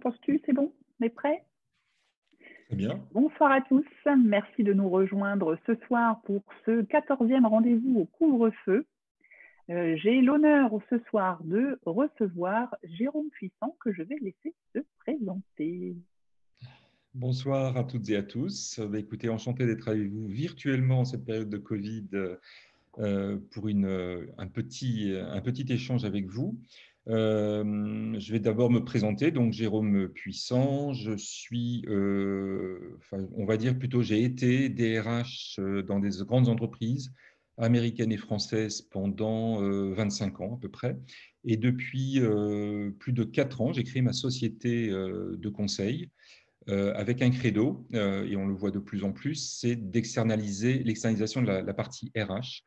penses-tu? C'est bon? On est prêt? Très bien. Bonsoir à tous. Merci de nous rejoindre ce soir pour ce 14e rendez-vous au couvre-feu. J'ai l'honneur ce soir de recevoir Jérôme Puissant que je vais laisser se présenter. Bonsoir à toutes et à tous. Écoutez, enchanté d'être avec vous virtuellement en cette période de Covid pour un petit échange avec vous. Je vais d'abord me présenter. Donc, Jérôme Puissant, je suis, on va dire plutôt, j'ai été DRH dans des grandes entreprises américaines et françaises pendant 25 ans à peu près. Et depuis plus de 4 ans, j'ai créé ma société de conseil avec un credo, et on le voit de plus en plus, c'est l'externalisation de la partie RH.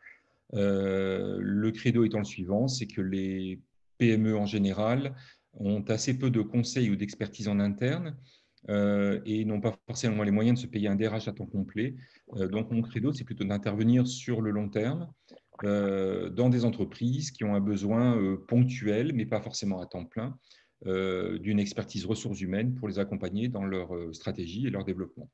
Le credo étant le suivant, c'est que les PME en général ont assez peu de conseils ou d'expertise en interne et n'ont pas forcément les moyens de se payer un DRH à temps complet. Donc mon credo, c'est plutôt d'intervenir sur le long terme dans des entreprises qui ont un besoin ponctuel, mais pas forcément à temps plein, d'une expertise ressources humaines pour les accompagner dans leur stratégie et leur développement.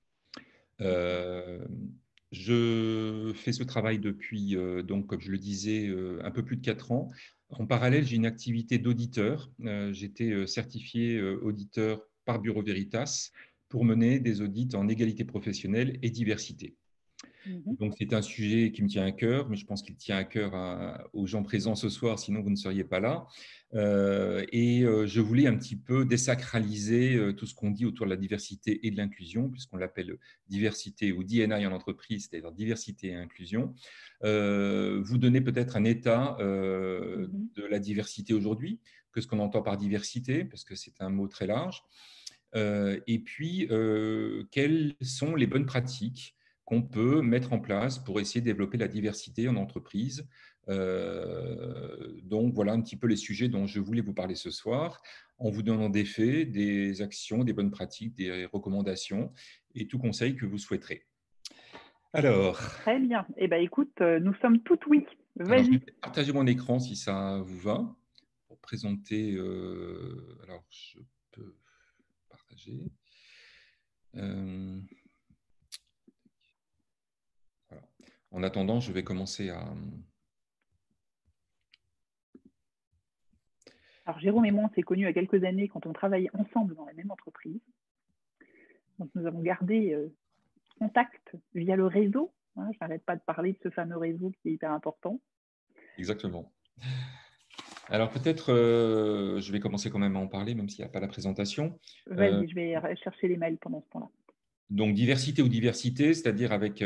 Je fais ce travail depuis, donc, comme je le disais, un peu plus de 4 ans. En parallèle, j'ai une activité d'auditeur. J'étais certifié auditeur par Bureau Veritas pour mener des audits en égalité professionnelle et diversité. Donc, c'est un sujet qui me tient à cœur, mais je pense qu'il tient à cœur aux gens présents ce soir, sinon vous ne seriez pas là. Je voulais un petit peu désacraliser tout ce qu'on dit autour de la diversité et de l'inclusion, puisqu'on l'appelle diversité ou D&I en entreprise, c'est-à-dire diversité et inclusion. Vous donner peut-être un état de la diversité aujourd'hui, que ce qu'on entend par diversité, parce que c'est un mot très large. Et puis, quelles sont les bonnes pratiques qu'on peut mettre en place pour essayer de développer la diversité en entreprise. Donc, voilà un petit peu les sujets dont je voulais vous parler ce soir, en vous donnant des faits, des actions, des bonnes pratiques, des recommandations et tout conseil que vous souhaiterez. Alors, très bien. Eh bien, écoute, nous sommes toutes oui. Alors, je Vas-y. vais partager mon écran si ça vous va, pour présenter. Alors, je peux partager. Voilà. En attendant, je vais commencer à... Alors, Jérôme et moi, on s'est connus il y a quelques années quand on travaillait ensemble dans la même entreprise. Donc, nous avons gardé contact via le réseau. Hein, je n'arrête pas de parler de ce fameux réseau qui est hyper important. Exactement. Alors peut-être, je vais commencer quand même à en parler, même s'il n'y a pas la présentation. Vas-y, je vais chercher les mails pendant ce temps-là. Donc diversité ou diversité, c'est-à-dire avec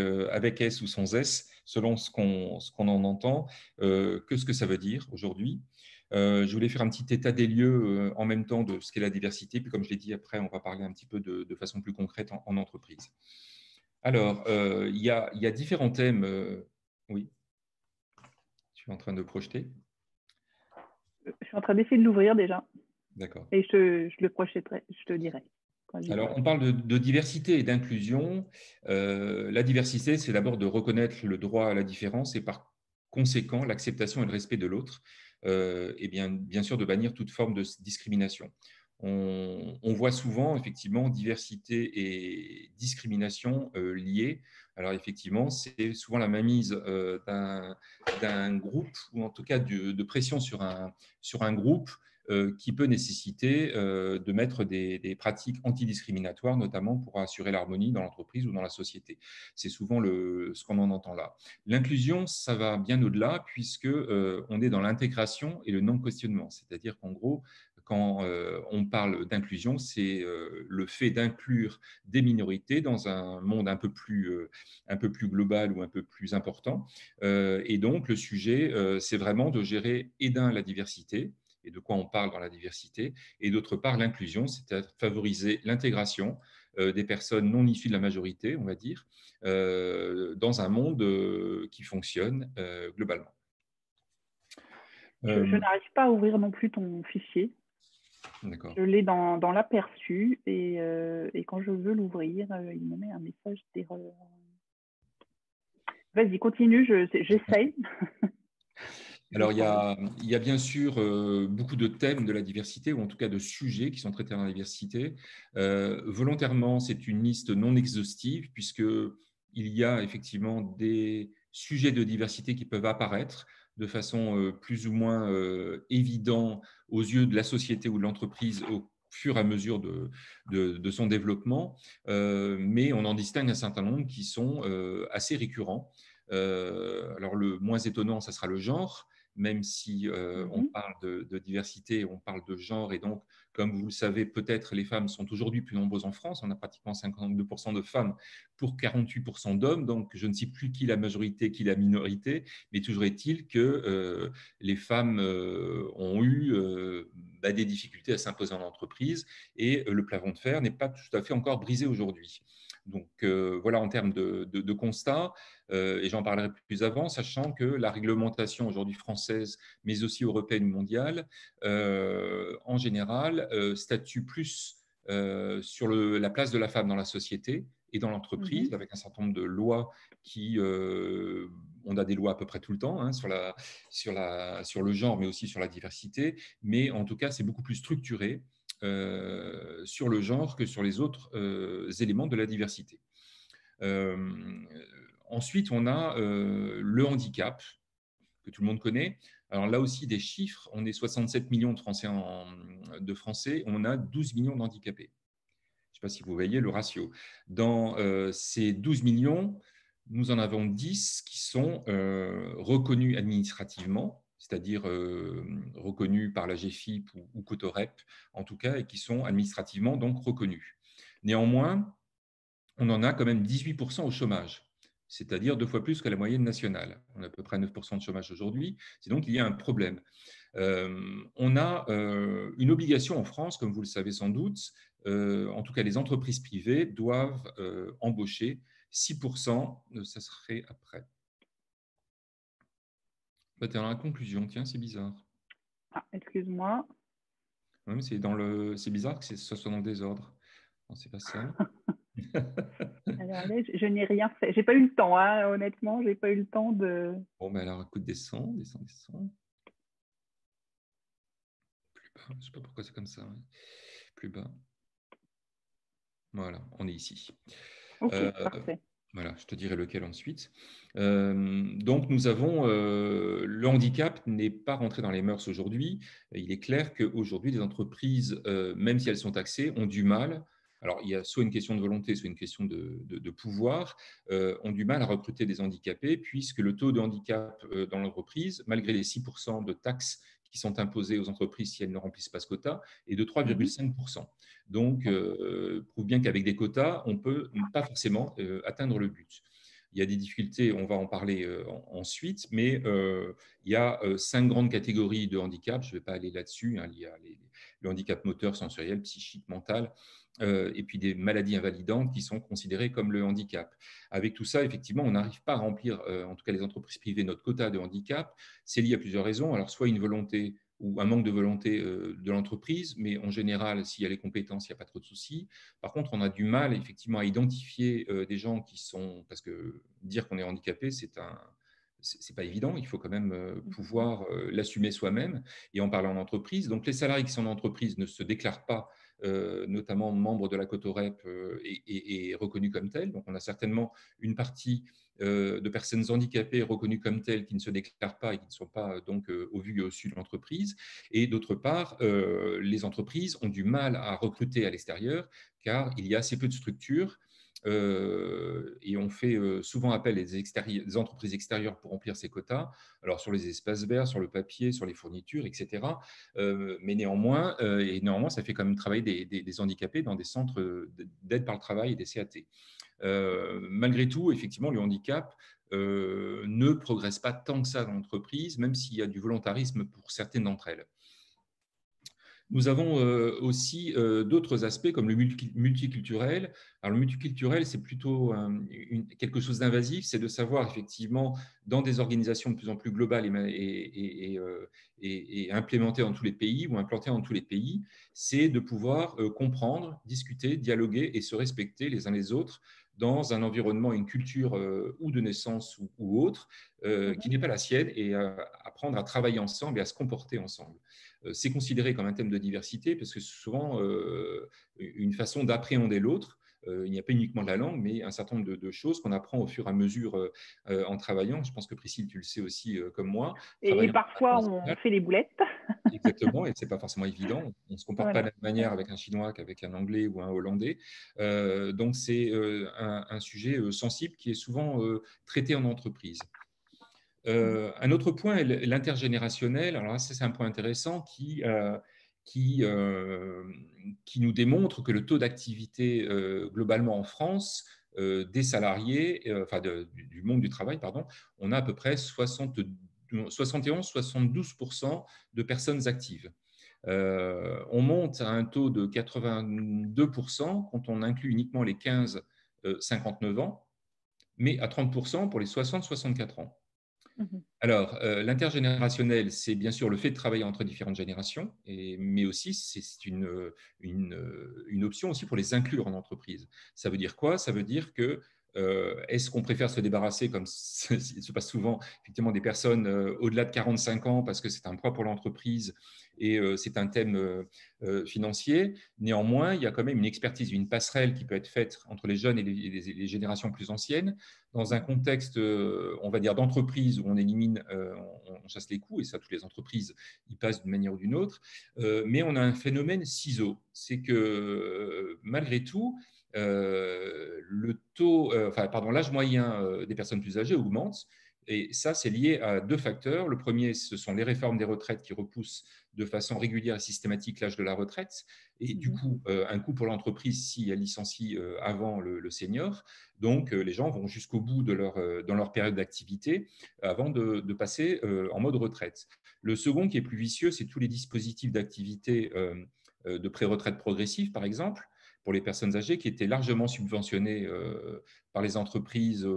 S ou sans S, selon ce qu'on en entend, qu'est-ce que ça veut dire aujourd'hui. Je voulais faire un petit état des lieux en même temps de ce qu'est la diversité, puis comme je l'ai dit, après, on va parler un petit peu de façon plus concrète en entreprise. Alors, il y a différents thèmes. Oui, je suis en train de projeter. Je suis en train d'essayer de l'ouvrir déjà. D'accord. Et je le projetterai, je te dirai. Alors, on parle de diversité et d'inclusion. La diversité, c'est d'abord de reconnaître le droit à la différence et par conséquent l'acceptation et le respect de l'autre, et bien sûr de bannir toute forme de discrimination. On voit souvent effectivement diversité et discrimination liées. Alors effectivement, c'est souvent la mainmise d'un groupe ou en tout cas de pression sur un groupe qui peut nécessiter de mettre des pratiques antidiscriminatoires, notamment pour assurer l'harmonie dans l'entreprise ou dans la société. C'est souvent ce qu'on en entend là. L'inclusion, ça va bien au-delà, puisque on est dans l'intégration et le non-questionnement. C'est-à-dire qu'en gros, quand on parle d'inclusion, c'est le fait d'inclure des minorités dans un monde un peu plus global ou un peu plus important. Et donc, le sujet, c'est vraiment de gérer la diversité, et de quoi on parle dans la diversité, et d'autre part l'inclusion, c'est-à-dire favoriser l'intégration des personnes non issues de la majorité, on va dire, dans un monde qui fonctionne globalement. Je n'arrive pas à ouvrir non plus ton fichier. Je l'ai dans l'aperçu et quand je veux l'ouvrir, il me met un message d'erreur. Vas-y, continue, j'essaye. je Alors, pense. il y a bien sûr beaucoup de thèmes de la diversité, ou en tout cas de sujets qui sont traités dans la diversité. Volontairement, c'est une liste non exhaustive, puisqu'il y a effectivement des sujets de diversité qui peuvent apparaître de façon plus ou moins évidente aux yeux de la société ou de l'entreprise au fur et à mesure de son développement, mais on en distingue un certain nombre qui sont assez récurrents. Alors, le moins étonnant, ça sera le genre, même si on Mhm. parle de diversité, on parle de genre, et donc, comme vous le savez, peut-être les femmes sont aujourd'hui plus nombreuses en France. On a pratiquement 52% de femmes pour 48% d'hommes, donc je ne sais plus qui la majorité, qui la minorité, mais toujours est-il que les femmes ont eu des difficultés à s'imposer en entreprise, et le plafond de verre n'est pas tout à fait encore brisé aujourd'hui. Donc voilà en termes de constat. Et j'en parlerai plus avant, sachant que la réglementation aujourd'hui française, mais aussi européenne ou mondiale, en général, statue plus sur la place de la femme dans la société et dans l'entreprise, Mhm. avec un certain nombre de lois qui, on a des lois à peu près tout le temps hein, sur le genre, mais aussi sur la diversité, mais en tout cas, c'est beaucoup plus structuré sur le genre que sur les autres éléments de la diversité. Euh, Ensuite, on a le handicap, que tout le monde connaît. Alors là aussi, des chiffres, on est 67 millions de Français, on a 12 millions d'handicapés. Je ne sais pas si vous voyez le ratio. Dans ces 12 millions, nous en avons 10 qui sont reconnus administrativement, c'est-à-dire reconnus par la GFIP ou Cotorep, en tout cas, et qui sont administrativement donc reconnus. Néanmoins, on en a quand même 18% au chômage, c'est-à-dire 2 fois plus que la moyenne nationale. On a à peu près 9% de chômage aujourd'hui, c'est donc il y a un problème. On a une obligation en France, comme vous le savez sans doute, en tout cas les entreprises privées doivent embaucher 6%, ça serait après. Bah, tu es dans la conclusion, tiens, c'est bizarre. Ah, excuse-moi. Ouais, c'est bizarre que ce soit dans le désordre. Non, c'est pas ça. Alors là, je n'ai rien fait. J'ai pas eu le temps, hein, honnêtement, j'ai pas eu le temps de. Bon, ben alors, écoute, descends, descends, descends. Plus bas, je ne sais pas pourquoi c'est comme ça. Ouais. Plus bas. Voilà, on est ici. Ok, Euh, parfait. voilà, je te dirai lequel ensuite. Donc, nous avons le handicap n'est pas rentré dans les mœurs aujourd'hui. Il est clair qu'aujourd'hui, les entreprises, même si elles sont taxées, ont du mal. Alors, il y a soit une question de volonté, soit une question de pouvoir, ont du mal à recruter des handicapés, puisque le taux de handicap dans l'entreprise, malgré les 6% de taxes qui sont imposées aux entreprises si elles ne remplissent pas ce quota, est de Mhm. 3,5%. Donc, prouve bien qu'avec des quotas, on ne peut pas forcément atteindre le but. Il y a des difficultés, on va en parler ensuite, mais il y a 5 grandes catégories de handicap. Je ne vais pas aller là-dessus. Hein. Il y a le handicap moteur, sensoriel, psychique, mental, et puis des maladies invalidantes qui sont considérées comme le handicap. Avec tout ça, effectivement, on n'arrive pas à remplir, en tout cas les entreprises privées, notre quota de handicap. C'est lié à plusieurs raisons. Alors, soit une volonté ou un manque de volonté de l'entreprise, mais en général, s'il y a les compétences, il n'y a pas trop de soucis. Par contre, on a du mal effectivement à identifier des gens qui sont, parce que dire qu'on est handicapé, c'est pas évident, il faut quand même Mhm. pouvoir l'assumer soi-même et en parler en entreprise. Donc, les salariés qui sont en entreprise ne se déclarent pas, notamment membres de la Cotorep et reconnus comme tels. Donc, on a certainement une partie de personnes handicapées reconnues comme telles qui ne se déclarent pas et qui ne sont pas donc au vu et au su de l'entreprise. Et d'autre part, les entreprises ont du mal à recruter à l'extérieur car il y a assez peu de structures. Et on fait souvent appel à des entreprises extérieures pour remplir ces quotas, alors sur les espaces verts, sur le papier, sur les fournitures, etc. Mais néanmoins, ça fait quand même travailler des handicapés dans des centres d'aide par le travail et des CAT. Malgré tout, effectivement, le handicap ne progresse pas tant que ça dans l'entreprise, même s'il y a du volontarisme pour certaines d'entre elles. Nous avons aussi d'autres aspects comme le multiculturel. Alors, le multiculturel, c'est plutôt quelque chose d'invasif, c'est de savoir effectivement, dans des organisations de plus en plus globales et implémentées dans tous les pays ou implantées dans tous les pays, c'est de pouvoir comprendre, discuter, dialoguer et se respecter les uns les autres dans un environnement, une culture ou de naissance ou autre, qui n'est pas la sienne, et apprendre à travailler ensemble et à se comporter ensemble. C'est considéré comme un thème de diversité parce que c'est souvent une façon d'appréhender l'autre. Il n'y a pas uniquement de la langue, mais un certain nombre de choses qu'on apprend au fur et à mesure en travaillant. Je pense que Priscille, tu le sais aussi comme moi, Et travaillant à parfois, on l'international. fait les boulettes. Exactement, et ce n'est pas forcément évident. On ne se comporte pas de Voilà. la même manière avec un Chinois qu'avec un Anglais ou un Hollandais. Donc, c'est un sujet sensible qui est souvent traité en entreprise. Un autre point est l'intergénérationnel. Alors là, c'est un point intéressant qui, euh, qui nous démontre que le taux d'activité globalement en France des salariés, enfin du monde du travail, pardon, on a à peu près 71-72% de personnes actives. On monte à un taux de 82% quand on inclut uniquement les 15-59 ans, mais à 30% pour les 60-64 ans. Mhm. Alors, l'intergénérationnel, c'est bien sûr le fait de travailler entre différentes générations, mais aussi c'est une option aussi pour les inclure en entreprise. Ça veut dire quoi? Ça veut dire que est-ce qu'on préfère se débarrasser, comme il se passe souvent, effectivement, des personnes au-delà de 45 ans parce que c'est un poids pour l'entreprise et c'est un thème financier. Néanmoins, il y a quand même une expertise, une passerelle qui peut être faite entre les jeunes et les générations plus anciennes dans un contexte, on va dire, d'entreprise où on élimine, on chasse les coûts, et ça, toutes les entreprises y passent d'une manière ou d'une autre, mais on a un phénomène ciseau. C'est que malgré tout, le taux, enfin, pardon, l'âge moyen des personnes plus âgées augmente. Et ça, c'est lié à deux facteurs. Le premier, ce sont les réformes des retraites qui repoussent de façon régulière et systématique l'âge de la retraite. Et du coup, un coût pour l'entreprise si elle licencie avant le senior. Donc, les gens vont jusqu'au bout de dans leur période d'activité avant de passer en mode retraite. Le second, qui est plus vicieux, c'est tous les dispositifs d'activité de pré-retraite progressive, par exemple, pour les personnes âgées, qui étaient largement subventionnés par les entreprises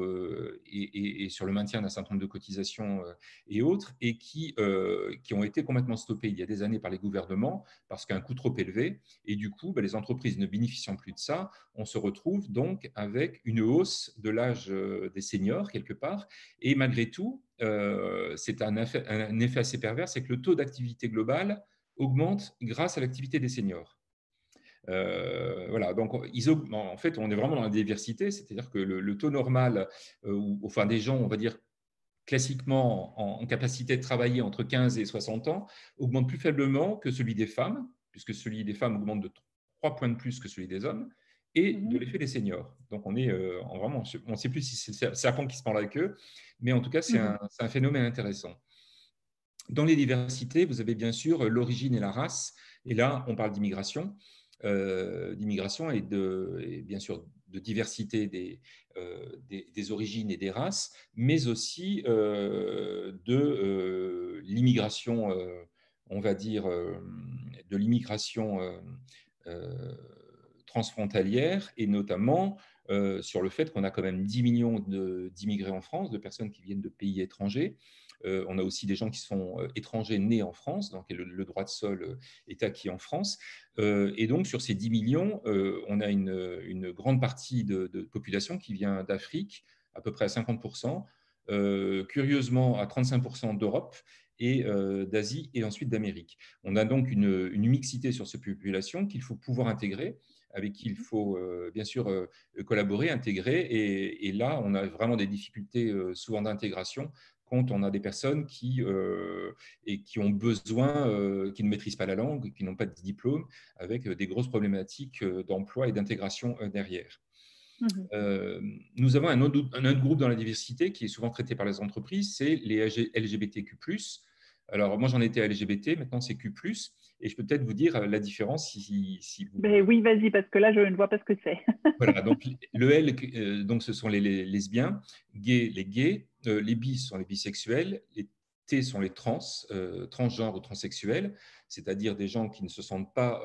et sur le maintien d'un certain nombre de cotisations et autres, et qui ont été complètement stoppés il y a des années par les gouvernements parce qu'un coût trop élevé. Et du coup, les entreprises ne bénéficiant plus de ça, on se retrouve donc avec une hausse de l'âge des seniors quelque part. Et malgré tout, c'est un effet assez pervers, c'est que le taux d'activité globale augmente grâce à l'activité des seniors. Voilà, donc en fait, on est vraiment dans la diversité, c'est-à-dire que le taux normal, enfin des gens, on va dire classiquement en capacité de travailler entre 15 et 60 ans, augmente plus faiblement que celui des femmes, puisque celui des femmes augmente de 3 points de plus que celui des hommes, et de l'effet des seniors. Donc on est vraiment, on ne sait plus si c'est le serpent qui se mord la queue, mais en tout cas, c'est un phénomène intéressant. Dans les diversités, vous avez bien sûr l'origine et la race, et là, on parle d'immigration. D'immigration et bien sûr de diversité des origines et des races, mais aussi de l'immigration, on va dire, de l'immigration euh, transfrontalière, et notamment sur le fait qu'on a quand même 10 millions d'immigrés en France, de personnes qui viennent de pays étrangers. On a aussi des gens qui sont étrangers nés en France, donc le droit de sol est acquis en France. Et donc, sur ces 10 millions, on a une grande partie de population qui vient d'Afrique, à peu près à 50%, curieusement à 35% d'Europe et d'Asie et ensuite d'Amérique. On a donc une mixité sur ces populations qu'il faut pouvoir intégrer, avec qui il faut bien sûr collaborer, intégrer. Et là, on a vraiment des difficultés souvent d'intégration quand on a des personnes qui ont besoin, qui ne maîtrisent pas la langue, qui n'ont pas de diplôme, avec des grosses problématiques d'emploi et d'intégration derrière. Nous avons un autre groupe dans la diversité qui est souvent traité par les entreprises, c'est les LGBTQ+. Alors, moi, j'en étais LGBT, maintenant c'est Q+. Et je peux peut-être vous dire la différence si vous... Oui, vas-y, parce que là, je ne vois pas ce que c'est. Voilà, donc le L, donc ce sont les lesbiens, les gays, les bis sont les bisexuels, les T sont les transgenres ou transsexuels, c'est-à-dire des gens qui ne se sentent pas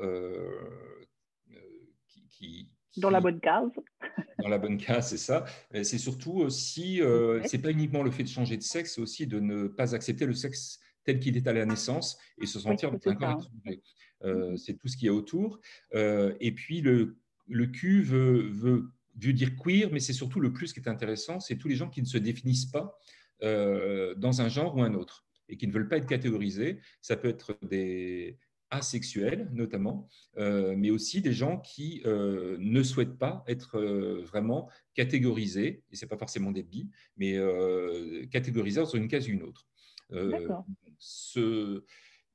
Dans la bonne case. dans la bonne case, c'est ça. C'est surtout aussi, Okay. c'est pas uniquement le fait de changer de sexe, c'est aussi de ne pas accepter le sexe tel qu'il est à la naissance et se Oui, sentir dans un c'est corps ça. étranger. C'est tout ce qu'il y a autour. Et puis le Q veut dire queer, mais c'est surtout le plus qui est intéressant, c'est tous les gens qui ne se définissent pas dans un genre ou un autre et qui ne veulent pas être catégorisés. Ça peut être des asexuels notamment, mais aussi des gens qui ne souhaitent pas être vraiment catégorisés, et ce n'est pas forcément des bi, mais catégorisés dans une case ou une autre. Euh, D'accord. ce,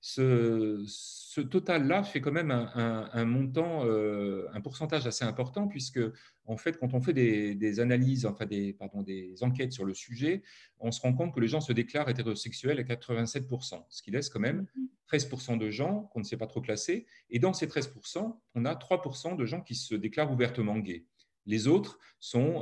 ce total-là fait quand même un montant, un pourcentage assez important, puisque en fait, quand on fait des analyses, enfin des enquêtes sur le sujet, on se rend compte que les gens se déclarent hétérosexuels à 87%, ce qui laisse quand même Mhm. 13% de gens qu'on ne sait pas trop classer. Et dans ces 13%, on a 3% de gens qui se déclarent ouvertement gays. Les autres sont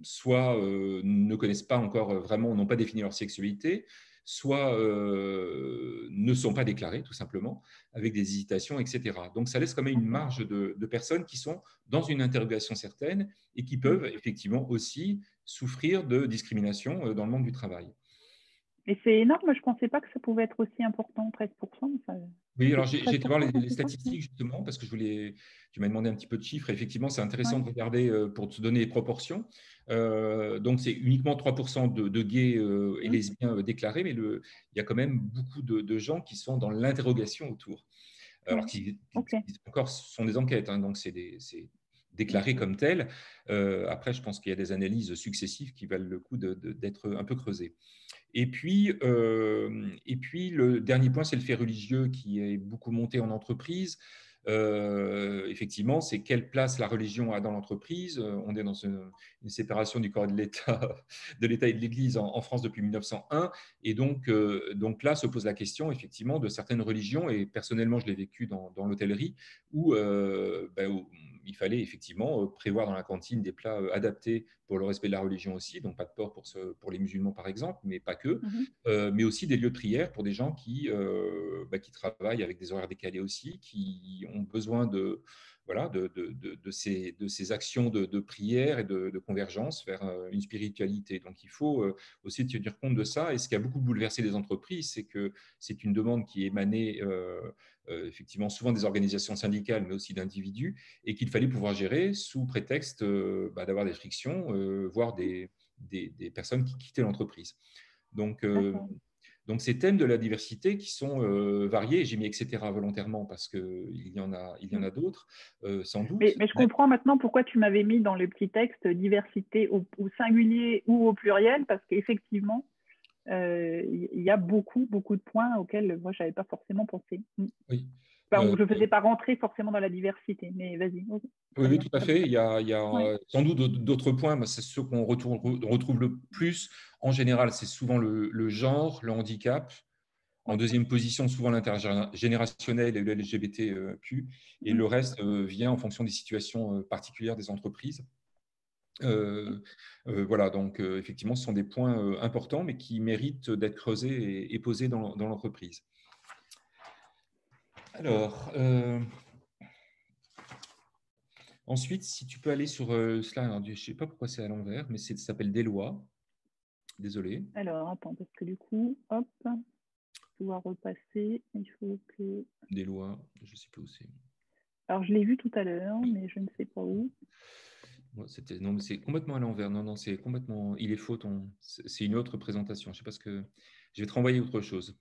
soit ne connaissent pas encore vraiment, n'ont pas défini leur sexualité, soit ne sont pas déclarés, tout simplement, avec des hésitations, etc. Donc, ça laisse quand même une D'accord. marge de personnes qui sont dans une interrogation certaine et qui Mm. peuvent effectivement aussi souffrir de discrimination dans le monde du travail. Et c'est énorme, je ne pensais pas que ça pouvait être aussi important, 13%. Oui, C'est alors j'ai été voir 13%, j'en les sais pas. statistiques justement parce que tu m'as demandé un petit peu de chiffres. Effectivement, c'est intéressant Oui. de regarder pour te donner les proportions. Donc, c'est uniquement 3% de gays et Mm. lesbiens déclarés, mais il y a quand même beaucoup de gens qui sont dans l'interrogation autour. Alors Oui. qui Ok. encore sont des enquêtes, hein, donc c'est Mm. déclaré comme tel. Après, je pense qu'il y a des analyses successives qui valent le coup d'être un peu creusées. Et puis, le dernier point, c'est le fait religieux qui est beaucoup monté en entreprise. Effectivement, c'est quelle place la religion a dans l'entreprise. On est dans une séparation du corps de l'État, de l'État et de l'Église en France depuis 1901. Et donc là se pose la question, effectivement, de certaines religions. Et personnellement, je l'ai vécu dans l'hôtellerie, où il fallait effectivement prévoir dans la cantine des plats adaptés pour le respect de la religion aussi, donc pas de porc pour les musulmans par exemple, mais pas que, Mhm. mais aussi des lieux de prière pour des gens qui travaillent avec des horaires décalés aussi, qui ont besoin voilà, de ces actions de prière et de convergence vers une spiritualité. Donc il faut aussi tenir compte de ça. Et ce qui a beaucoup bouleversé les entreprises, c'est que c'est une demande qui émanait effectivement souvent des organisations syndicales, mais aussi d'individus, et qu'il fallait pouvoir gérer sous prétexte d'avoir des frictions, voire des personnes qui quittaient l'entreprise. Donc, euh, D'accord. donc, ces thèmes de la diversité qui sont variés, j'ai mis etc. volontairement parce qu'il y en Mm. a d'autres, sans Mais, doute. mais je comprends maintenant pourquoi tu m'avais mis dans le petit texte diversité au singulier ou au pluriel, parce qu'effectivement, il y a beaucoup, beaucoup de points auxquels moi, je n'avais pas forcément pensé. Mm. Oui. Enfin, Euh, où je ne faisais pas rentrer forcément dans la diversité. Mais vas-y, ok. Oui, Très oui, bien. tout à fait. Il y a Ouais. sans doute d'autres points, mais c'est ceux retrouve le plus. En général, c'est souvent le genre, le handicap. En Ouais. deuxième position, souvent l'intergénérationnel et le LGBTQ. Et Mm. le reste vient en fonction des situations particulières des entreprises. Voilà, donc effectivement, ce sont des points importants, mais qui méritent d'être creusés et posés dans l'entreprise. Alors, ensuite, si tu peux aller sur cela, alors, je ne sais pas pourquoi c'est à l'envers, mais ça s'appelle des lois. Désolé. Alors, attends, parce que du coup, hop, pouvoir repasser, il faut que... Des lois, je ne sais plus où c'est. Alors, je l'ai vu tout à l'heure, Oui. mais je ne sais pas où. Non, mais c'est complètement à l'envers. Non, non, c'est complètement. Il est faux. C'est une autre présentation. Je sais pas ce que. Je vais te renvoyer autre chose.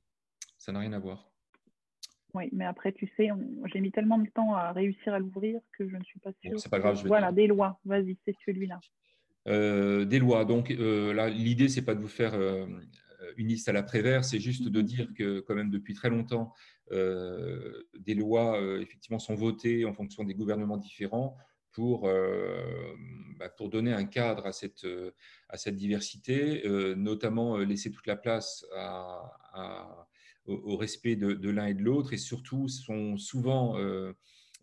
Ça n'a rien à voir. Oui, mais après, tu sais, j'ai mis tellement de temps à réussir à l'ouvrir que je ne suis pas Bon, sûre c'est pas grave, que... je vais te Voilà, des lois. Vas-y, c'est celui-là. Des lois. Donc là, l'idée, c'est pas de vous faire une liste à la Prévert, c'est juste de Mhm. dire que quand même depuis très longtemps, des lois effectivement sont votées en fonction des gouvernements différents pour donner un cadre à cette diversité, notamment laisser toute la place au respect de l'un et de l'autre, et surtout sont souvent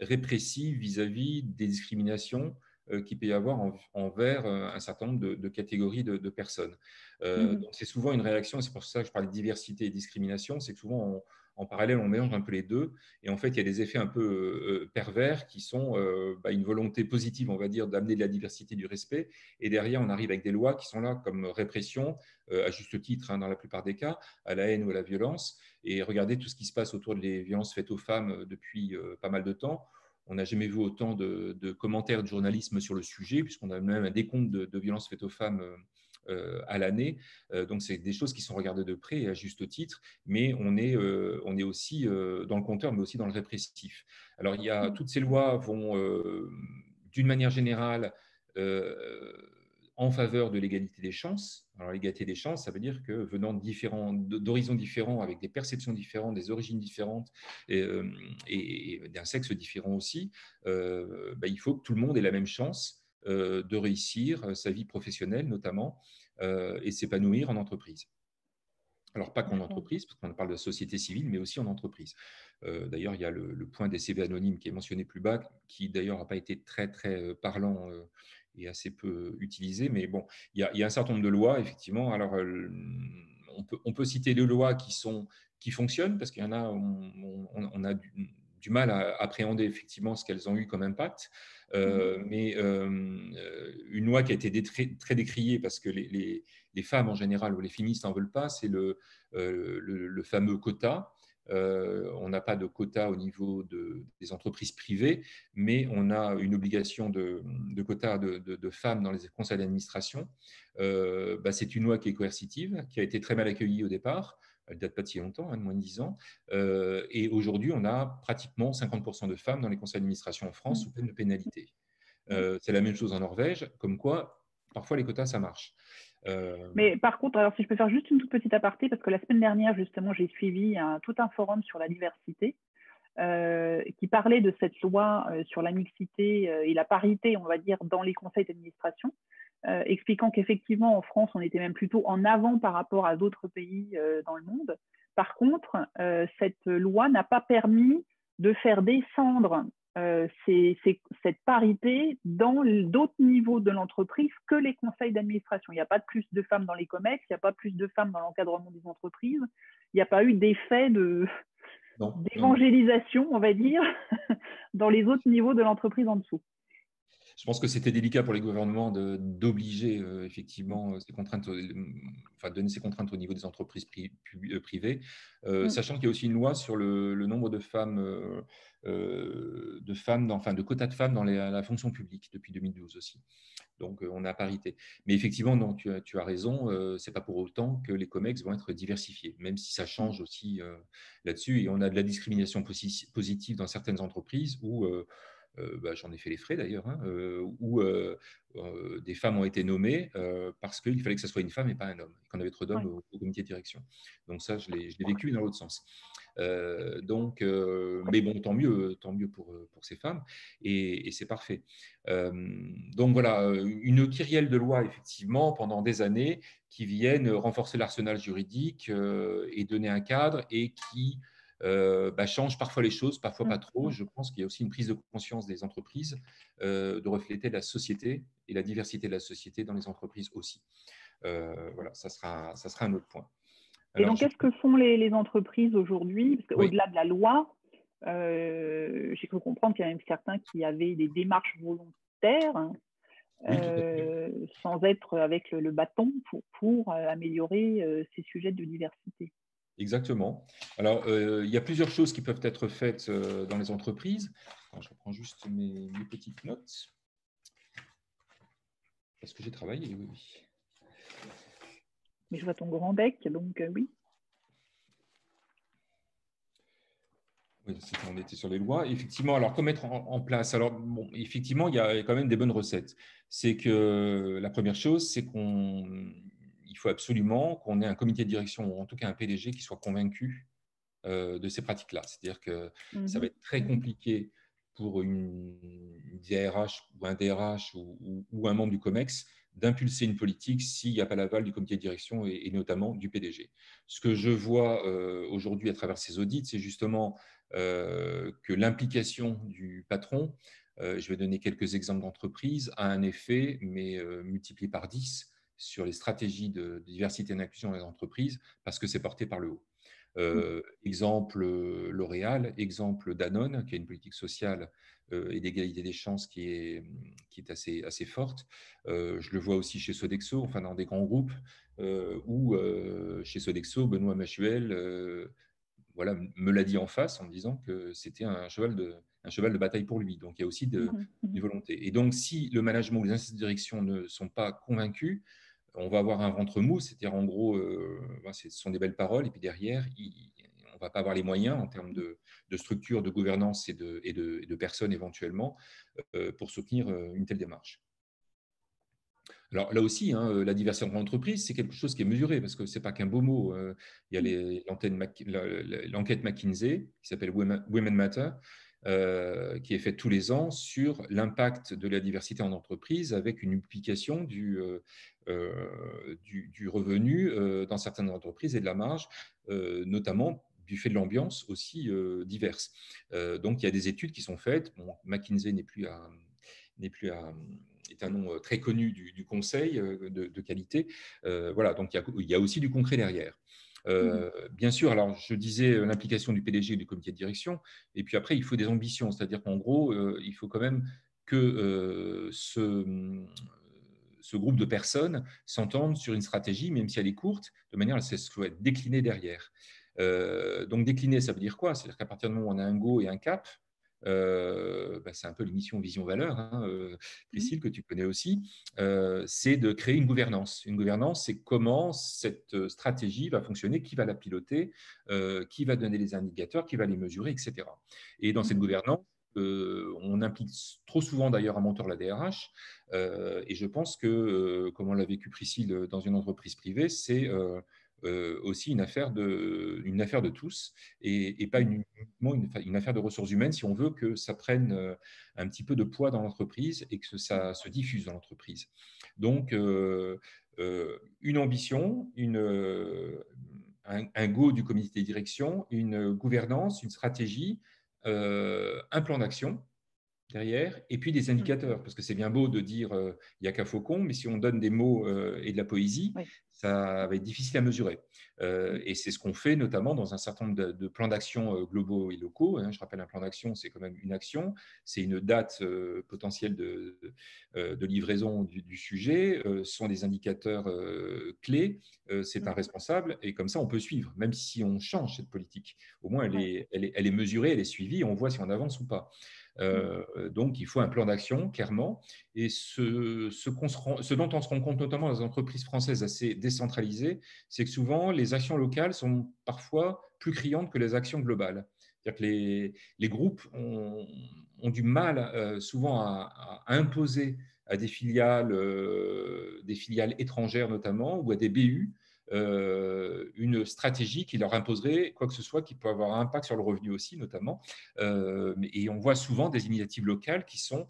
répressives vis-à-vis des discriminations qu'il peut y avoir envers un certain nombre de catégories de personnes. Mhm. Donc c'est souvent une réaction, et c'est pour ça que je parlais de diversité et discrimination, c'est que souvent en parallèle on mélange un peu les deux, et en fait il y a des effets un peu pervers qui sont une volonté positive, on va dire, d'amener de la diversité, du respect, et derrière on arrive avec des lois qui sont là comme répression, à juste titre dans la plupart des cas, à la haine ou à la violence. Et regardez tout ce qui se passe autour des violences faites aux femmes depuis pas mal de temps. On n'a jamais vu autant de commentaires de journalisme sur le sujet, puisqu'on a même un décompte de violences faites aux femmes à l'année. Donc, c'est des choses qui sont regardées de près et à juste titre, mais on est aussi dans le compteur, mais aussi dans le répressif. Alors, toutes ces lois vont, d'une manière générale, en faveur de l'égalité des chances. Alors, l'égalité des chances, ça veut dire que venant d'horizons différents, avec des perceptions différentes, des origines différentes et d'un sexe différent aussi, il faut que tout le monde ait la même chance de réussir sa vie professionnelle notamment et s'épanouir en entreprise. Alors, pas qu'en entreprise, parce qu'on parle de société civile, mais aussi en entreprise. D'ailleurs, il y a le point des CV anonymes qui est mentionné plus bas, qui d'ailleurs n'a pas été très, très parlant et assez peu utilisé. Mais bon, il y a un certain nombre de lois, effectivement. Alors, on peut citer deux lois qui fonctionnent, parce qu'il y en a, on a du mal à appréhender effectivement ce qu'elles ont eu comme impact. Mais une loi qui a été très décriée parce que les femmes en général ou les féministes n'en veulent pas, c'est le fameux quota. On n'a pas de quota au niveau des entreprises privées, mais on a une obligation de quota de femmes dans les conseils d'administration. C'est une loi qui est coercitive, qui a été très mal accueillie au départ. Elle ne date pas de si longtemps, de moins de 10 ans. Et aujourd'hui, on a pratiquement 50% de femmes dans les conseils d'administration en France sous peine de pénalité. C'est la même chose en Norvège, comme quoi, parfois, les quotas, ça marche. Mais par contre, alors si je peux faire juste une toute petite aparté, parce que la semaine dernière, justement, j'ai suivi tout un forum sur la diversité qui parlait de cette loi sur la mixité et la parité, on va dire, dans les conseils d'administration, expliquant qu'effectivement, en France, on était même plutôt en avant par rapport à d'autres pays dans le monde. Par contre, cette loi n'a pas permis de faire descendre cette parité dans d'autres niveaux de l'entreprise que les conseils d'administration. Il n'y a pas plus de femmes dans les COMEX, il n'y a pas plus de femmes dans l'encadrement des entreprises, il n'y a pas eu d'effet d'évangélisation, on va dire, dans les autres niveaux de l'entreprise en dessous. Je pense que c'était délicat pour les gouvernements d'obliger effectivement ces contraintes, donner ces contraintes au niveau des entreprises privées, sachant qu'il y a aussi une loi sur le nombre de femmes, de quotas de femmes dans la fonction publique depuis 2012 aussi. Donc, on a parité. Mais effectivement, non, tu as raison, ce n'est pas pour autant que les COMEX vont être diversifiés, même si ça change aussi là-dessus. Et on a de la discrimination positive dans certaines entreprises où j'en ai fait les frais d'ailleurs, où des femmes ont été nommées parce qu'il fallait que ce soit une femme et pas un homme, et qu'on avait trop d'hommes au comité de direction. Donc ça, je l'ai vécu dans l'autre sens. Mais bon, tant mieux pour ces femmes, et c'est parfait. Donc voilà, une kyrielle de lois, effectivement, pendant des années, qui viennent renforcer l'arsenal juridique et donner un cadre, et qui change parfois les choses, parfois pas trop. Je pense qu'il y a aussi une prise de conscience des entreprises de refléter la société et la diversité de la société dans les entreprises aussi. Voilà, ça sera un autre point. Alors, et donc, qu'est-ce que font les entreprises aujourd'hui? Parce qu'au-delà de la loi, j'ai cru comprendre qu'il y a même certains qui avaient des démarches volontaires, sans être avec le bâton pour améliorer ces sujets de diversité. Exactement. Alors, il y a plusieurs choses qui peuvent être faites dans les entreprises. Alors, je reprends juste mes petites notes. Parce que j'ai travaillé, oui. Mais je vois ton grand bec, donc oui. Oui, on était sur les lois. Effectivement, alors, comment mettre en place? Alors, bon, effectivement, il y a quand même des bonnes recettes. C'est que la première chose, c'est qu'il faut absolument qu'on ait un comité de direction, ou en tout cas un PDG, qui soit convaincu de ces pratiques-là. C'est-à-dire que ça va être très compliqué pour une DRH ou un DRH ou un membre du COMEX d'impulser une politique s'il n'y a pas l'aval du comité de direction et notamment du PDG. Ce que je vois aujourd'hui à travers ces audits, c'est justement que l'implication du patron, je vais donner quelques exemples d'entreprises, a un effet, mais multiplié par 10 sur les stratégies de diversité et d'inclusion dans les entreprises, parce que c'est porté par le haut. Exemple L'Oréal, exemple Danone, qui a une politique sociale et d'égalité des chances qui est assez forte. Je le vois aussi chez Sodexo, enfin dans des grands groupes, où chez Sodexo, Benoît Machuel voilà, me l'a dit en face en me disant que c'était un cheval de bataille pour lui. Donc, il y a aussi Mhm, une mhm, volonté. Et donc, si le management ou les instances de direction ne sont pas convaincus, on va avoir un ventre mou, c'est-à-dire en gros, ce sont des belles paroles, et puis derrière, on ne va pas avoir les moyens en termes de structure, de gouvernance et de personnes éventuellement pour soutenir une telle démarche. Alors là aussi, hein, la diversité en entreprise, c'est quelque chose qui est mesuré parce que ce n'est pas qu'un beau mot. Il y a mhm, l'enquête McKinsey qui s'appelle Women Matter, qui est faite tous les ans sur l'impact de la diversité en entreprise avec une multiplication du revenu dans certaines entreprises et de la marge, notamment du fait de l'ambiance aussi diverse. Donc il y a des études qui sont faites. Bon, McKinsey n'est plus à est un nom très connu du conseil de qualité. Voilà, donc il y a aussi du concret derrière. mhm, Bien sûr, alors je disais l'implication du PDG et du comité de direction, et puis après, il faut des ambitions, c'est-à-dire qu'en gros, il faut quand même que ce groupe de personnes s'entendent sur une stratégie, même si elle est courte, de manière à ce qu'elle soit déclinée derrière. Donc décliner, ça veut dire quoi? C'est-à-dire qu'à partir du moment où on a un go et un cap, c'est un peu l'émission Vision Valeur, hein, mhm, Priscille, que tu connais aussi, c'est de créer une gouvernance. Une gouvernance, c'est comment cette stratégie va fonctionner, qui va la piloter, qui va donner les indicateurs, qui va les mesurer, etc. Et dans cette mhm, gouvernance, on implique trop souvent d'ailleurs un mentor, la DRH, et je pense que, comme on l'a vécu Priscille dans une entreprise privée, c'est aussi une affaire de tous et pas mhm, uniquement une affaire de ressources humaines si on veut que ça prenne un petit peu de poids dans l'entreprise et que ça se diffuse dans l'entreprise. Donc, une ambition, un go du comité de direction, une gouvernance, une stratégie, un plan d'action derrière, et puis des mhm. indicateurs, parce que c'est bien beau de dire il n'y a qu'un faucon, mais si on donne des mots et de la poésie, Oui. ça va être difficile à mesurer. Mhm, Et c'est ce qu'on fait notamment dans un certain nombre de plans d'action globaux et locaux, hein. Je rappelle, un plan d'action, c'est quand même une action, c'est une date potentielle de livraison du sujet, ce sont des indicateurs clés, c'est un mhm. responsable, et comme ça, on peut suivre, même si on change cette politique. Au moins, Ouais. elle est mesurée, elle est suivie, on voit si on avance ou pas. Mhm, Donc, il faut un plan d'action, clairement. Et ce dont on se rend compte, notamment dans les entreprises françaises assez décentralisées, c'est que souvent, les actions locales sont parfois plus criantes que les actions globales. C'est-à-dire que les groupes ont du mal souvent à imposer à des filiales étrangères notamment, ou à des BU, une stratégie qui leur imposerait quoi que ce soit qui peut avoir un impact sur le revenu aussi, notamment. Et on voit souvent des initiatives locales qui sont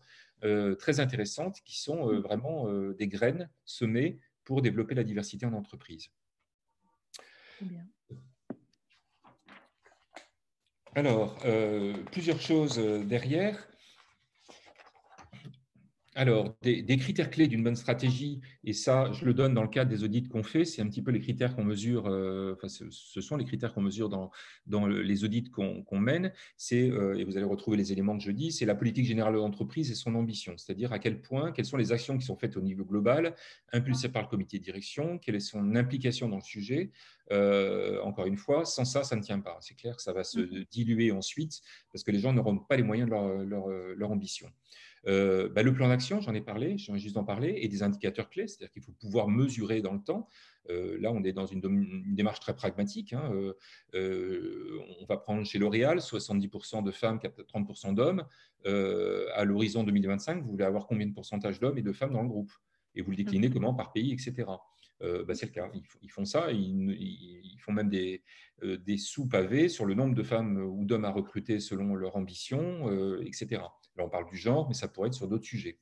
très intéressantes, qui sont mhm. vraiment des graines semées pour développer la diversité en entreprise. Très bien. Alors, plusieurs choses derrière. Alors, des critères clés d'une bonne stratégie, et ça, je le donne dans le cadre des audits qu'on fait, c'est un petit peu les critères qu'on mesure, ce sont les critères qu'on mesure dans les audits qu'on mène, et vous allez retrouver les éléments que je dis, c'est la politique générale de l'entreprise et son ambition, c'est-à-dire à quel point, quelles sont les actions qui sont faites au niveau global, impulsées par le comité de direction, quelle est son implication dans le sujet. Encore une fois, sans ça, ça ne tient pas. C'est clair que ça va se Mhm, diluer ensuite, parce que les gens n'auront pas les moyens de leur ambition. Le plan d'action, j'en ai parlé, je viens juste d'en parler, et des indicateurs clés, c'est-à-dire qu'il faut pouvoir mesurer dans le temps. Là, on est dans une démarche très pragmatique, hein. On va prendre chez L'Oréal 70% de femmes, 30% d'hommes. À l'horizon 2025, vous voulez avoir combien de pourcentage d'hommes et de femmes dans le groupe? Et vous le déclinez mhm, comment par pays, etc. C'est le cas. Ils font ça, ils font même des sous-pavés sur le nombre de femmes ou d'hommes à recruter selon leur ambition, etc. Là, on parle du genre, mais ça pourrait être sur d'autres sujets.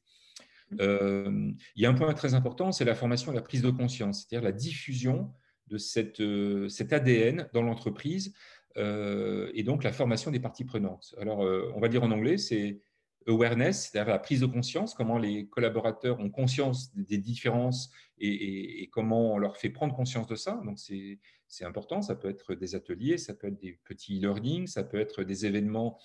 Il y a un point très important, c'est la formation et la prise de conscience, c'est-à-dire la diffusion de cet ADN dans l'entreprise et donc la formation des parties prenantes. Alors, on va dire en anglais, c'est awareness, c'est-à-dire la prise de conscience, comment les collaborateurs ont conscience des différences et comment on leur fait prendre conscience de ça. Donc, c'est important. Ça peut être des ateliers, ça peut être des petits e-learning, ça peut être des événements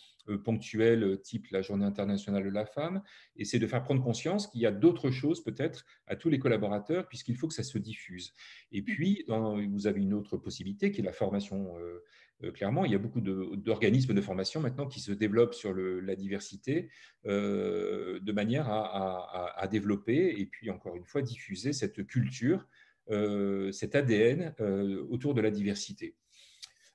ponctuels type la Journée internationale de la femme, et c'est de faire prendre conscience qu'il y a d'autres choses peut-être à tous les collaborateurs, puisqu'il faut que ça se diffuse. Et mhm, puis, vous avez une autre possibilité qui est la formation clairement. Il y a beaucoup d'organismes de formation maintenant qui se développent sur la diversité de manière à développer et puis, encore une fois, diffuser cette culture, cet ADN autour de la diversité.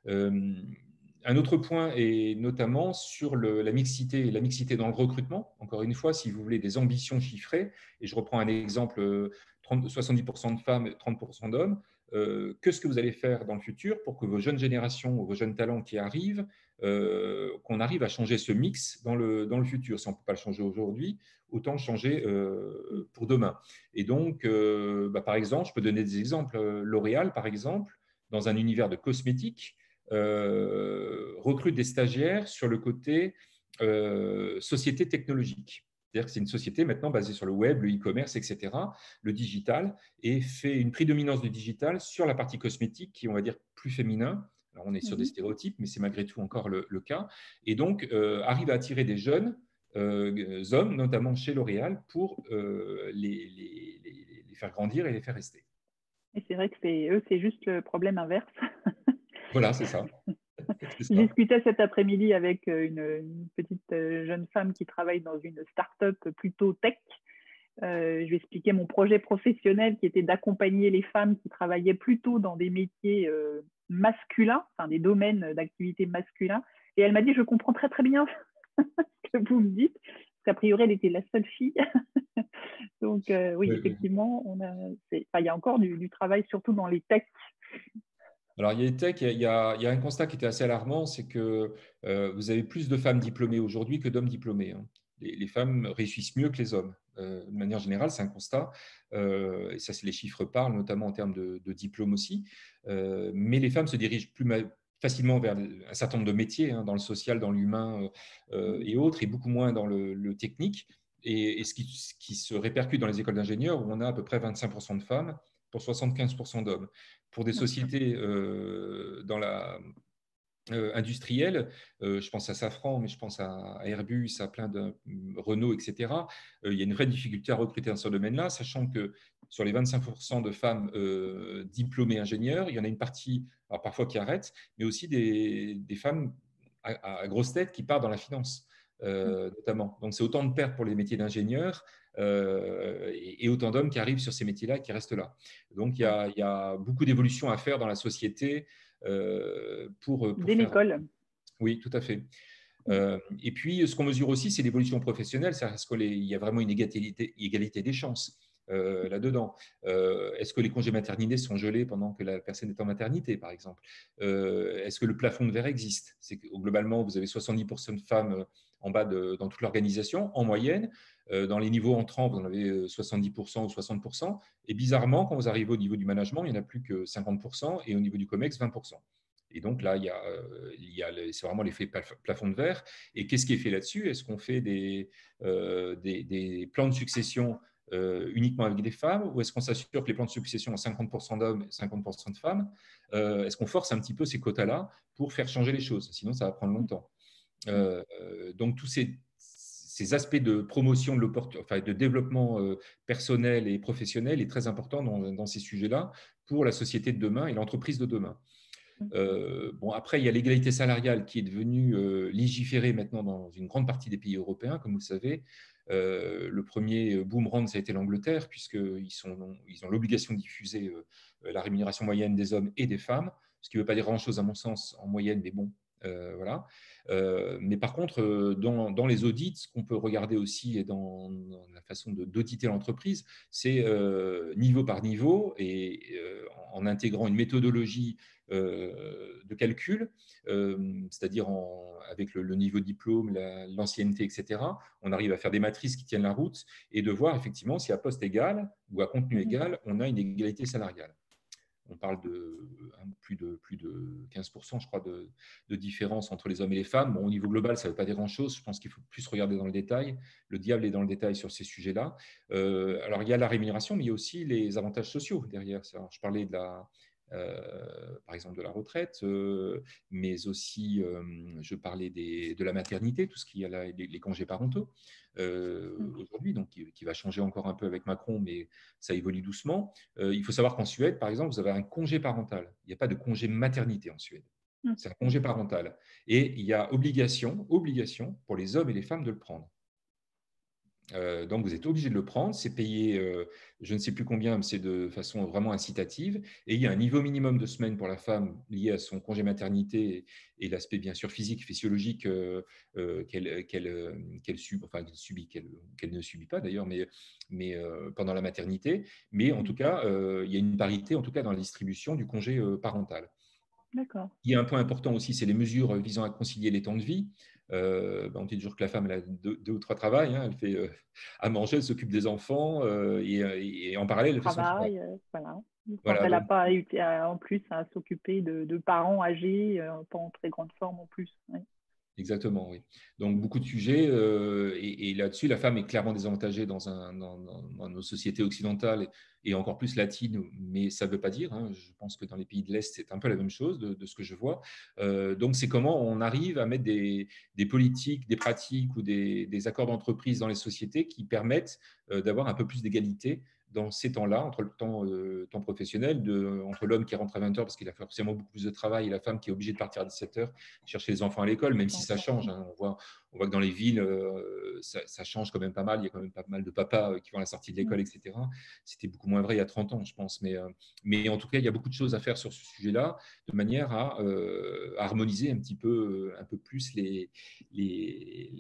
Un autre point est notamment sur la mixité dans le recrutement. Encore une fois, si vous voulez des ambitions chiffrées, et je reprends un exemple, 70% de femmes, 30% d'hommes, qu'est-ce que vous allez faire dans le futur pour que vos jeunes générations, vos jeunes talents qui arrivent, qu'on arrive à changer ce mix dans le futur. Si on ne peut pas le changer aujourd'hui, autant le changer pour demain. Et donc, par exemple, je peux donner des exemples. L'Oréal, par exemple, dans un univers de cosmétiques, recrute des stagiaires sur le côté société technologique. C'est-à-dire que c'est une société maintenant basée sur le web, le e-commerce, etc., le digital, et fait une prédominance du digital sur la partie cosmétique qui est, on va dire, plus féminin. Alors, on est sur des stéréotypes, mais c'est malgré tout encore le cas. Et donc, arrive à attirer des jeunes hommes, notamment chez L'Oréal, pour les faire grandir et les faire rester. Et c'est vrai que eux, c'est juste le problème inverse. Voilà, c'est ça. C'est Je ça. discutais cet après-midi avec une petite jeune femme qui travaille dans une start-up plutôt tech. Je lui expliquais mon projet professionnel qui était d'accompagner les femmes qui travaillaient plutôt dans des métiers masculins, enfin des domaines d'activité masculins. Et elle m'a dit, je comprends très très bien ce que vous me dites, parce qu'a priori, elle était la seule fille. Donc oui, effectivement, il y a encore du travail, surtout dans les techs. Alors, il y a les techs, il y a un constat qui était assez alarmant, c'est que vous avez plus de femmes diplômées aujourd'hui que d'hommes diplômés, hein. Les femmes réussissent mieux que les hommes. De manière générale, c'est un constat. Et ça, les chiffres parlent, notamment en termes de diplôme aussi. Mais les femmes se dirigent plus facilement vers un certain nombre de métiers, hein, dans le social, dans l'humain et autres, et beaucoup moins dans le technique. Et ce qui se répercute dans les écoles d'ingénieurs, où on a à peu près 25% de femmes pour 75% d'hommes. Pour des sociétés dans la industrielle, je pense à Safran, mais je pense à Airbus, à plein de Renault, etc. Il y a une vraie difficulté à recruter dans ce domaine-là, sachant que sur les 25% de femmes diplômées ingénieurs, il y en a une partie, alors parfois qui arrête, mais aussi des femmes à grosse tête qui partent dans la finance. Notamment. Donc, c'est autant de pertes pour les métiers d'ingénieurs et autant d'hommes qui arrivent sur ces métiers-là et qui restent là. Donc, il y a beaucoup d'évolutions à faire dans la société pour Dès faire… l'école. Oui, tout à fait. Et puis, ce qu'on mesure aussi, c'est l'évolution professionnelle. Est-ce qu'il y a vraiment une égalité des chances là-dedans? Est-ce que les congés maternité sont gelés pendant que la personne est en maternité, par exemple? Est-ce que le plafond de verre existe? C'est que globalement, vous avez 70% de femmes en bas dans toute l'organisation, en moyenne. Dans les niveaux entrants, vous en avez 70% ou 60%. Et bizarrement, quand vous arrivez au niveau du management, il n'y en a plus que 50%, et au niveau du COMEX, 20%. Et donc là, c'est vraiment l'effet plafond de verre. Et qu'est-ce qui est fait là-dessus? Est-ce qu'on fait des plans de succession uniquement avec des femmes, ou est-ce qu'on s'assure que les plans de succession ont 50% d'hommes et 50% de femmes? Est-ce qu'on force un petit peu ces quotas-là pour faire changer les choses? Sinon, ça va prendre longtemps. Donc, tous ces aspects de promotion de développement personnel et professionnel est très important dans ces sujets-là pour la société de demain et l'entreprise de demain. Bon, après, il y a l'égalité salariale qui est devenue légiférée maintenant dans une grande partie des pays européens, comme vous le savez. Le premier boomerang, ça a été l'Angleterre, puisqu'ils ont l'obligation de diffuser la rémunération moyenne des hommes et des femmes, ce qui ne veut pas dire grand-chose à mon sens en moyenne, mais bon, voilà. Mais par contre, dans les audits, ce qu'on peut regarder aussi et dans la façon d'auditer l'entreprise, c'est niveau par niveau et en intégrant une méthodologie de calcul, c'est-à-dire avec le niveau de diplôme, l'ancienneté, etc. On arrive à faire des matrices qui tiennent la route et de voir effectivement si à poste égal ou à contenu égal, on a une égalité salariale. On parle de plus de 15%, je crois, de différence entre les hommes et les femmes. Bon, au niveau global, ça ne veut pas dire grand-chose. Je pense qu'il faut plus regarder dans le détail. Le diable est dans le détail sur ces sujets-là. Alors, il y a la rémunération, mais il y a aussi les avantages sociaux derrière. Alors, je parlais par exemple de la retraite, mais aussi je parlais de la maternité, tout ce qui est les congés parentaux aujourd'hui, donc qui va changer encore un peu avec Macron, mais ça évolue doucement. Il faut savoir qu'en Suède, par exemple, vous avez un congé parental. Il n'y a pas de congé maternité en Suède. Mmh. C'est un congé parental. Et il y a obligation pour les hommes et les femmes de le prendre. Donc, vous êtes obligé de le prendre. C'est payé, je ne sais plus combien, mais c'est de façon vraiment incitative. Et il y a un niveau minimum de semaines pour la femme lié à son congé maternité et l'aspect, bien sûr, physique, physiologique qu'elle subit, enfin, qu'elle ne subit pas d'ailleurs, mais pendant la maternité. Mais en tout Mmh. cas, il y a une parité, en tout cas, dans la distribution du congé parental. D'accord. Il y a un point important aussi, c'est les mesures visant à concilier les temps de vie. On dit toujours que la femme elle a deux ou trois travails, hein. Elle fait à manger, elle s'occupe des enfants et en parallèle, elle fait son travail. Travail, voilà. Quand Voilà, elle n'a donc pas en plus à s'occuper de parents âgés, pas en très grande forme en plus. Ouais. exactement, oui. Donc, beaucoup de sujets. Et là-dessus, la femme est clairement désavantagée dans nos sociétés occidentales et encore plus latines, mais ça ne veut pas dire, hein. Je pense que dans les pays de l'Est, c'est un peu la même chose de ce que je vois. Donc, c'est comment on arrive à mettre des politiques, des pratiques ou des accords d'entreprise dans les sociétés qui permettent d'avoir un peu plus d'égalité dans ces temps-là, entre le temps professionnel, entre l'homme qui rentre à 20 heures parce qu'il a forcément beaucoup plus de travail et la femme qui est obligée de partir à 17 heures chercher les enfants à l'école, même si ça change, hein. On voit que dans les villes, ça change quand même pas mal. Il y a quand même pas mal de papas qui vont à la sortie de Mmh. l'école, etc. C'était beaucoup moins vrai il y a 30 ans, je pense. Mais en tout cas, il y a beaucoup de choses à faire sur ce sujet-là, de manière à harmoniser un peu plus les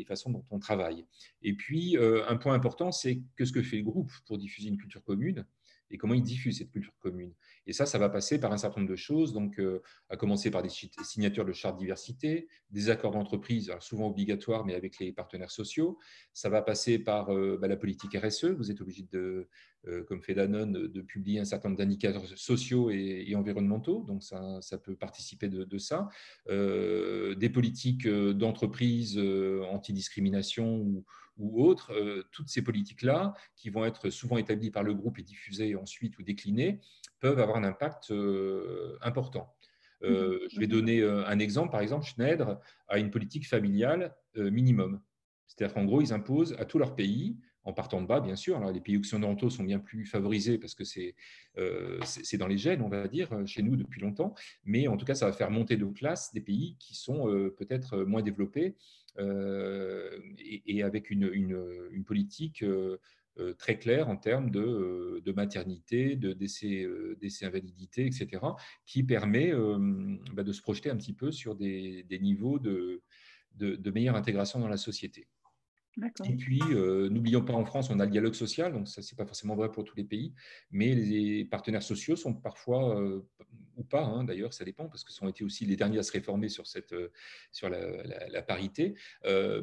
façons dont on travaille. Et puis, un point important, c'est ce que fait le groupe pour diffuser une culture commune et comment il diffuse cette culture commune. Et ça va passer par un certain nombre de choses, donc à commencer par des signatures de charte diversité, des accords d'entreprise, souvent obligatoires, mais avec les partenaires sociaux. Ça va passer par la politique RSE. Vous êtes obligé comme fait Danone, de publier un certain nombre d'indicateurs sociaux et environnementaux. Donc, ça peut participer de ça. Des politiques d'entreprise antidiscrimination ou autres. Toutes ces politiques-là, qui vont être souvent établies par le groupe et diffusées ensuite ou déclinées, peuvent avoir un impact important. Mmh. Je vais Mmh. donner un exemple. Par exemple, Schneider a une politique familiale minimum. C'est-à-dire qu'en gros, ils imposent à tous leurs pays, en partant de bas, bien sûr. Alors, les pays occidentaux sont bien plus favorisés parce que c'est dans les gènes, on va dire, chez nous depuis longtemps. Mais en tout cas, ça va faire monter de classe des pays qui sont peut-être moins développés et avec une politique très claire en termes de maternité, de décès invalidité, etc., qui permet de se projeter un petit peu sur des niveaux de meilleure intégration dans la société. D'accord. Et puis, n'oublions pas, en France, on a le dialogue social, donc ça, ce n'est pas forcément vrai pour tous les pays, mais les partenaires sociaux sont parfois, ou pas, hein, d'ailleurs, ça dépend, parce que ce sont été aussi les derniers à se réformer sur la parité,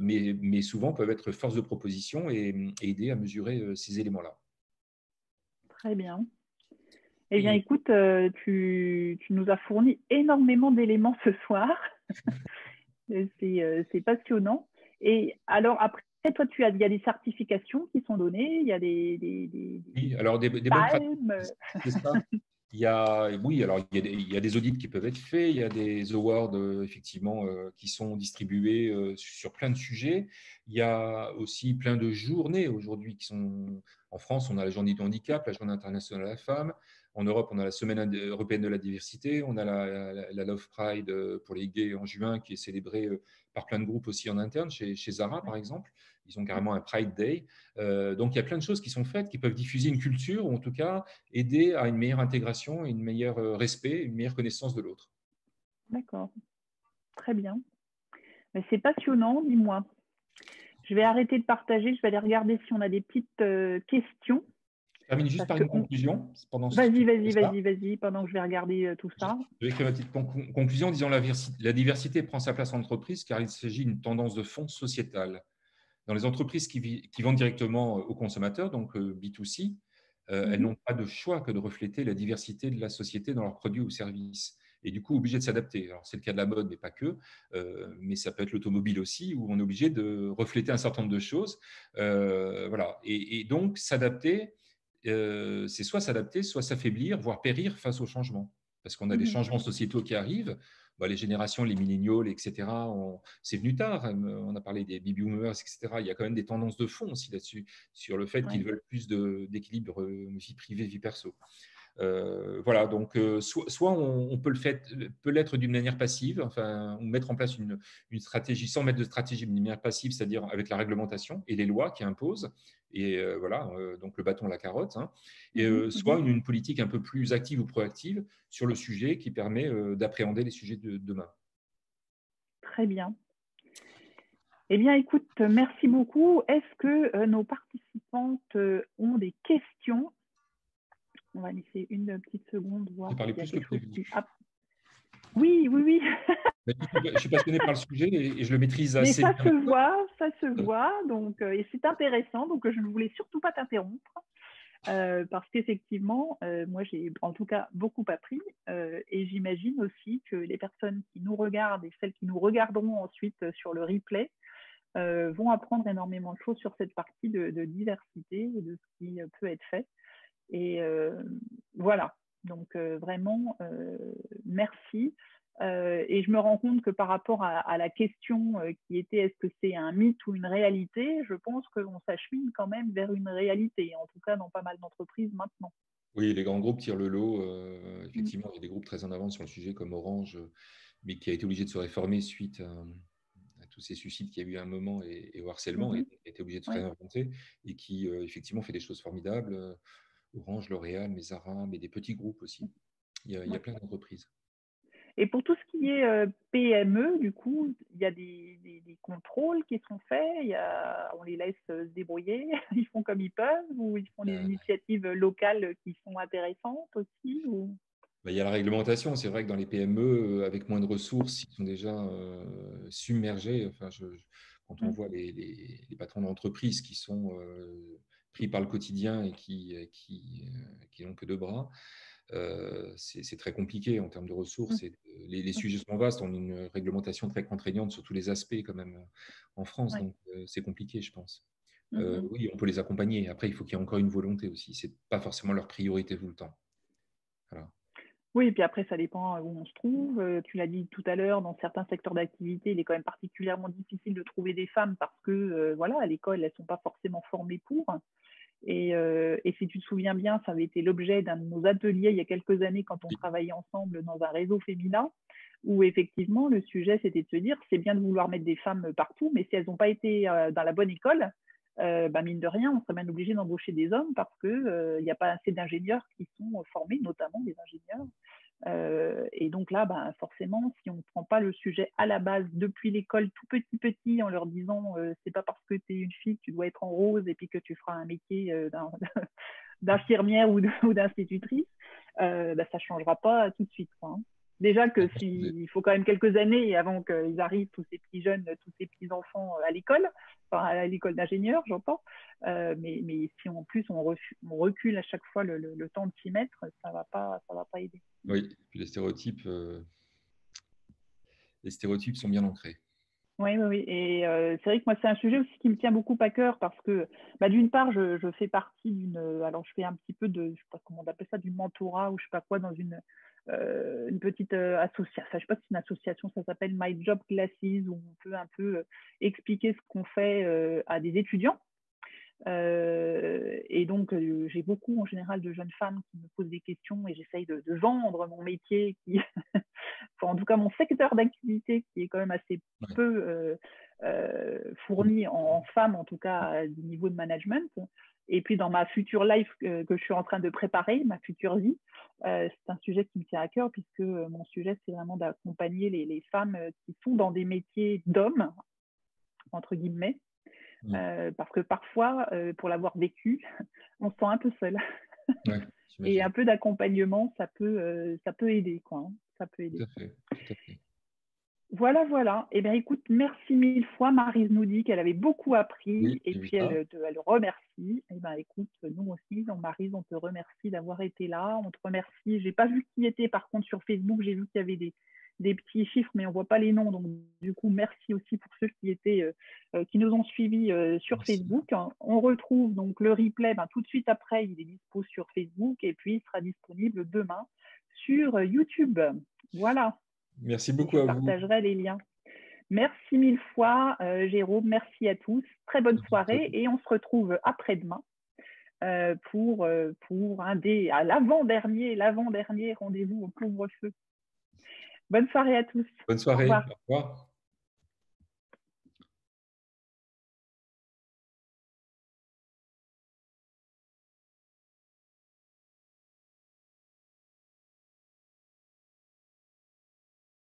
mais souvent peuvent être force de proposition et aider à mesurer ces éléments-là. Très bien. Eh bien, Oui, écoute, tu nous as fourni énormément d'éléments ce soir. C'est passionnant. Et alors, après, toi, il y a des certifications qui sont données, il y a oui, alors des bonnes pratiques, palmes. c'est ça. Oui, alors il y a des audits qui peuvent être faits, il y a des awards effectivement qui sont distribués sur plein de sujets. Il y a aussi plein de journées aujourd'hui qui sont en France. On a la journée du handicap, la journée internationale de la femme. En Europe, on a la semaine européenne de la diversité. On a la Love Pride pour les gays en juin qui est célébrée par plein de groupes aussi en interne, chez Zara par exemple. Ils ont carrément un Pride Day. Donc, il y a plein de choses qui sont faites qui peuvent diffuser une culture ou en tout cas aider à une meilleure intégration, un meilleur respect, une meilleure connaissance de l'autre. D'accord, très bien. Mais c'est passionnant, dis-moi. Je vais arrêter de partager, je vais aller regarder si on a des petites questions. Je termine juste Parce par que une conclusion pendant ce Vas-y, que tu fais vas-y, ça. vas-y, vas-y, pendant que je vais regarder tout Je ça. vais écrire ma petite conclusion en disant la diversité prend sa place en entreprise car il s'agit d'une tendance de fond sociétale. Dans les entreprises qui vendent directement aux consommateurs, donc B2C, elles Mhm. n'ont pas de choix que de refléter la diversité de la société dans leurs produits ou services. Et du coup, obligé de s'adapter. Alors, c'est le cas de la mode, mais pas que. Mais ça peut être l'automobile aussi, où on est obligé de refléter un certain nombre de choses. Voilà. Et donc, s'adapter, c'est soit s'adapter, soit s'affaiblir, voire périr face au changement. Parce qu'on a des Mhm. changements sociétaux qui arrivent. Bah, les générations, les milléniaux, etc., c'est venu tard. On a parlé des baby boomers, etc. Il y a quand même des tendances de fond aussi là-dessus, sur le fait qu'ils Ouais. veulent plus d'équilibre vie privée, vie perso. Voilà, donc soit on peut l'être d'une manière passive, enfin, ou mettre en place une stratégie sans mettre de stratégie, mais d'une manière passive, c'est-à-dire avec la réglementation et les lois qui imposent, et voilà, donc le bâton, la carotte, hein, et soit une politique un peu plus active ou proactive sur le sujet qui permet d'appréhender les sujets de demain. Très bien. Eh bien, écoute, merci beaucoup. Est-ce que nos participantes ont des questions? On va laisser une petite seconde, voir J'ai parlé s'il y a plus que quelque chose prévu. qui… Ah, oui, oui, oui. Je suis passionné par le sujet et je le maîtrise Mais assez bien. ça se voit, donc, et c'est intéressant, donc je ne voulais surtout pas t'interrompre, parce qu'effectivement, moi j'ai en tout cas beaucoup appris, et j'imagine aussi que les personnes qui nous regardent et celles qui nous regarderont ensuite sur le replay vont apprendre énormément de choses sur cette partie de diversité et de ce qui peut être fait. Et voilà, donc vraiment, merci. Et je me rends compte que par rapport à la question qui était est-ce que c'est un mythe ou une réalité, je pense qu'on s'achemine quand même vers une réalité, en tout cas dans pas mal d'entreprises maintenant. Oui, les grands groupes tirent le lot. Effectivement, il y a des groupes très en avance sur le sujet comme Orange, mais qui a été obligé de se réformer suite à tous ces suicides qu'il y a eu à un moment et au harcèlement, et a été obligé de se Ouais. réinventer, et qui effectivement fait des choses formidables. Orange, L'Oréal, mais Zara, mais des petits groupes aussi. Il y a plein d'entreprises. Et pour tout ce qui est PME, du coup, il y a des contrôles qui sont faits, on les laisse se débrouiller, ils font comme ils peuvent, ou ils font des Euh, initiatives locales qui sont intéressantes aussi, ou… Il y a la réglementation. C'est vrai que dans les PME, avec moins de ressources, ils sont déjà submergés. Enfin, quand on voit les patrons d'entreprise qui sont pris par le quotidien et qui n'ont que deux bras, c'est très compliqué en termes de ressources. Et les sujets sont vastes. On a une réglementation très contraignante sur tous les aspects quand même en France. Ouais. Donc, c'est compliqué, je pense. Oui, on peut les accompagner. Après, il faut qu'il y ait encore une volonté aussi. Ce n'est pas forcément leur priorité tout le temps. Voilà. Oui, et puis après, ça dépend où on se trouve. Tu l'as dit tout à l'heure, dans certains secteurs d'activité, il est quand même particulièrement difficile de trouver des femmes parce que, voilà, à l'école, elles ne sont pas forcément formées pour. Et si tu te souviens bien, ça avait été l'objet d'un de nos ateliers il y a quelques années quand on travaillait ensemble dans un réseau féminin, où effectivement, le sujet, c'était de se dire, c'est bien de vouloir mettre des femmes partout, mais si elles n'ont pas été dans la bonne école, mine de rien, on serait bien obligé d'embaucher des hommes parce qu'il n'y a pas assez d'ingénieurs qui sont formés, notamment des ingénieurs. Et donc là, forcément, si on ne prend pas le sujet à la base depuis l'école tout petit en leur disant c'est pas parce que tu es une fille que tu dois être en rose et puis que tu feras un métier d'infirmière ou d'institutrice, ça ne changera pas tout de suite, quoi, hein. Déjà il faut quand même quelques années avant qu'ils arrivent, tous ces petits jeunes, tous ces petits enfants à l'école, enfin à l'école d'ingénieur, j'entends. Mais si en plus on recule à chaque fois le temps de s'y mettre, ça va pas aider. Oui, puis les stéréotypes sont bien ancrés. Oui, oui, oui. Et c'est vrai que moi, c'est un sujet aussi qui me tient beaucoup à cœur parce que, d'une part, je fais partie alors, je fais un petit peu je sais pas comment on appelle ça, du mentorat ou je sais pas quoi, dans une petite association. Enfin, je sais pas si c'est une association, ça s'appelle My Job Classes, où on peut un peu expliquer ce qu'on fait à des étudiants. Et donc, j'ai beaucoup en général de jeunes femmes qui me posent des questions et j'essaye de vendre mon métier, enfin, en tout cas mon secteur d'activité qui est quand même assez peu fourni en femmes, en tout cas du niveau de management. Et puis dans ma future life que je suis en train de préparer, ma future vie, c'est un sujet qui me tient à cœur puisque mon sujet, c'est vraiment d'accompagner les femmes qui sont dans des métiers d'hommes, entre guillemets. Parce que parfois, pour l'avoir vécu, on se sent un peu seul. Ouais, Et j'imagine. un peu d'accompagnement, ça peut aider, quoi, hein. Ça peut aider. Tout à fait, tout à fait. Voilà, voilà. Eh bien, écoute, merci mille fois. Maryse nous dit qu'elle avait beaucoup appris Oui, et j'ai vu puis ça. elle remercie. Eh bien, écoute, nous aussi, donc Maryse, on te remercie d'avoir été là. On te remercie. J'ai pas vu qui était par contre sur Facebook. J'ai vu qu'il y avait des petits chiffres, mais on voit pas les noms. Donc, du coup, merci aussi pour ceux qui nous ont suivis sur Merci. Facebook. On retrouve donc le replay tout de suite après. Il est dispo sur Facebook et puis il sera disponible demain sur YouTube. Voilà. Merci Et beaucoup je à vous. partagerai les liens. Merci mille fois, Jérôme. Merci à tous. Très bonne À soirée bientôt. et on se retrouve après-demain pour à l'avant-dernier rendez-vous au couvre-feu. Bonne soirée à tous. Bonne Au soirée. revoir. Au revoir.